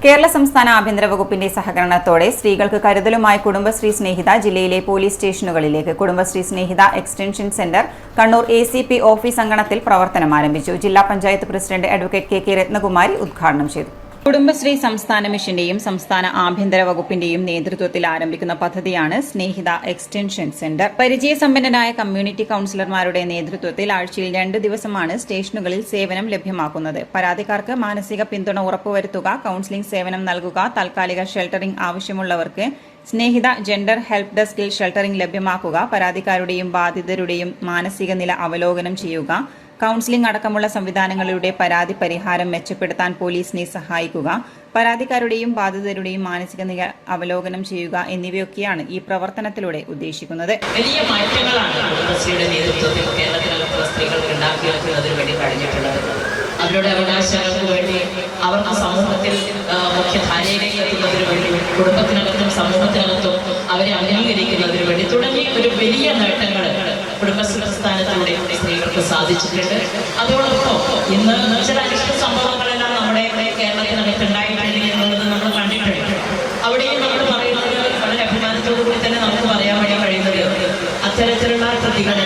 കേരള സംസ്ഥാന ആഭ്യന്തര വകുപ്പിന്റെ സഹകരണത്തോടെ സ്ത്രീകൾക്ക് കരുതലുമായി കുടുംബശ്രീ സ്നേഹിത ജില്ലയിലെ പോലീസ് സ്റ്റേഷനുകളിലേക്ക് Kudumbashree Snehitha extension centre Kannur ACP office അങ്കണത്തിൽ പ്രവർത്തനം ആരംഭിച്ചു. ജില്ലാ panchayat president advocate KK Rathnakumari ഉദ്ഘാടനം ചെയ്തു. കുടുംബശ്രീ സംസ്ഥാന മിഷന്റെയും സംസ്ഥാന ആഭ്യന്തര വകുപ്പിന്റെയും നേതൃത്വത്തിൽ ആരംഭിക്കുന്ന പദ്ധതിയാണ് സ്നേഹിത എക്സ്റ്റൻഷൻ സെന്റർ. പരിചയസമ്പന്നരായ കമ്മ്യൂണിറ്റി കൌൺസിലർമാരുടെ നേതൃത്വത്തിൽ ആഴ്ചയിൽ 2 ദിവസമാണ് സ്റ്റേഷനുകളിൽ സേവനം ലഭ്യമാക്കുന്നത്. പരാതിക്കാർക്ക് മാനസിക പിന്തുണ ഉറപ്പുവരുത്തുക, കൌൺസിലിംഗ് സേവനം നൽകുക, താൽക്കാലിക ഷെൽട്ടറിംഗ് ആവശ്യമുള്ളവർക്ക് സ്നേഹിത ജെൻഡർ ഹെൽപ്പ് ഡെസ്കിൽ ഷെൽട്ടറിംഗ് ലഭ്യമാക്കുക, പരാതിക്കാരുടെയും ബാധിതരുടെയും മാനസിക നില അവലോകനം ചെയ്യുക, കൌൺസിലിംഗ് അടക്കമുള്ള സംവിധാനങ്ങളിലൂടെ പരാതി പരിഹാരം മെച്ചപ്പെടുത്താൻ പോലീസിനെ സഹായിക്കുക, പരാതിക്കാരുടെയും ബാധിതരുടെയും മാനസിക നില അവലോകനം ചെയ്യുക എന്നിവയൊക്കെയാണ് ഈ പ്രവർത്തനത്തിലൂടെ ഉദ്ദേശിക്കുന്നത്. വലിയ മാറ്റങ്ങളാണ് കുടുംബശ്രീയുടെ നേതൃത്വത്തിൽ കേരളത്തിലുള്ള സ്ത്രീകൾക്ക് ഉണ്ടാക്കിയെടുക്കുന്നതിന് വേണ്ടി കഴിഞ്ഞിട്ടുള്ളത്. അവരുടെ അവകാശങ്ങൾക്ക് വേണ്ടി അവർക്ക് സമൂഹത്തിൽ മുഖ്യധാരയിലേക്ക് എത്തുന്നതിന് വേണ്ടി, കുടുംബത്തിനകത്തും സമൂഹത്തിനകത്തും അവരെ അംഗീകരിക്കുന്നതിന് വേണ്ടി തുടങ്ങിയ ഒരു വലിയ നേട്ടങ്ങൾ കുടുംബശ്രീ പ്രസ്ഥാനത്തിലൂടെ സ്ത്രീകൾക്ക് സാധിച്ചിട്ടുണ്ട്. അതോടൊപ്പം ഇന്ന് ചില അനിഷ്ട സംഭവങ്ങളെല്ലാം നമ്മുടെ കേരളത്തിനകത്ത് ഉണ്ടായിട്ടുണ്ട് എന്നുള്ളത് നമ്മൾ കണ്ടിട്ടുണ്ട്. അവിടെയും നമ്മൾ പറയുന്നത് വളരെ അഭിമാനത്തോടു കൂടി തന്നെ നമുക്ക് പറയാൻ വേണ്ടി കഴിയുന്നത് അത്തരത്തിലുള്ള പ്രതികളെ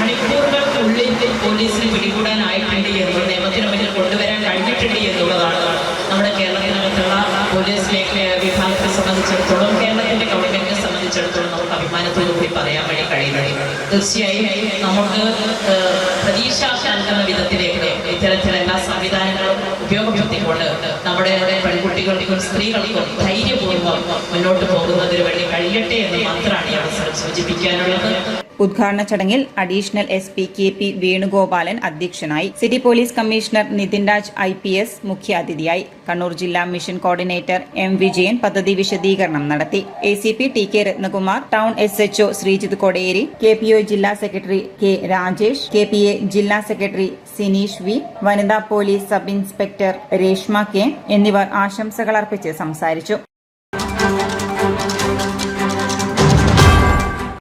മണിക്കൂറുകൾക്കുള്ളിൽ പോലീസിന് പിടികൂടാനായിട്ടുണ്ട് എന്നും നിയമത്തിന് മുന്നിൽ കൊണ്ടുവരാൻ കഴിഞ്ഞിട്ടുണ്ട് എന്നുള്ളതാണ് നമ്മുടെ കേരളത്തിനകത്തുള്ള പോലീസ് വിഭാഗത്തെ സംബന്ധിച്ചിടത്തോളം, കേരളത്തിന്റെ ഗവൺമെന്റിനെ സംബന്ധിച്ചിടത്തോളം നമുക്ക് അഭിമാനത്തോടു കൂടി പറയാൻ വേണ്ടി കഴിയുന്നത്. തീർച്ചയായും നമുക്ക് പ്രതീക്ഷ നൽകുന്ന വിധത്തിലേക്ക് ഇത്തരത്തിലെല്ലാ സംവിധാനങ്ങളും ഉപയോഗപ്പെടുത്തിക്കൊണ്ട് നമ്മുടെ പെൺകുട്ടികൾക്കും സ്ത്രീകൾക്കും ധൈര്യപൂർവ്വം മുന്നോട്ട് പോകുന്നതിന് വേണ്ടി കഴിയട്ടെ എന്ന് മാത്രമാണ് ഈ അവസരം സൂചിപ്പിക്കാനുള്ളത്. ഉദ്ഘാടന ചടങ്ങിൽ അഡീഷണൽ SP KP വേണുഗോപാലൻ അധ്യക്ഷനായി. City police commissioner Nitin Raj IPS മുഖ്യാതിഥിയായി. കണ്ണൂർ ജില്ലാ മിഷൻ കോർഡിനേറ്റർ M വിജയൻ പദ്ധതി വിശദീകരണം നടത്തി. ACP TK Ratnakumar, town SHO Sreejith Koderi, KPO ജില്ലാ സെക്രട്ടറി K രാജേഷ്, KPA ജില്ലാ സെക്രട്ടറി സിനീഷ് V, വനിതാ police sub inspector Reshma K എന്നിവർ ആശംസകൾ അർപ്പിച്ച് സംസാരിച്ചു.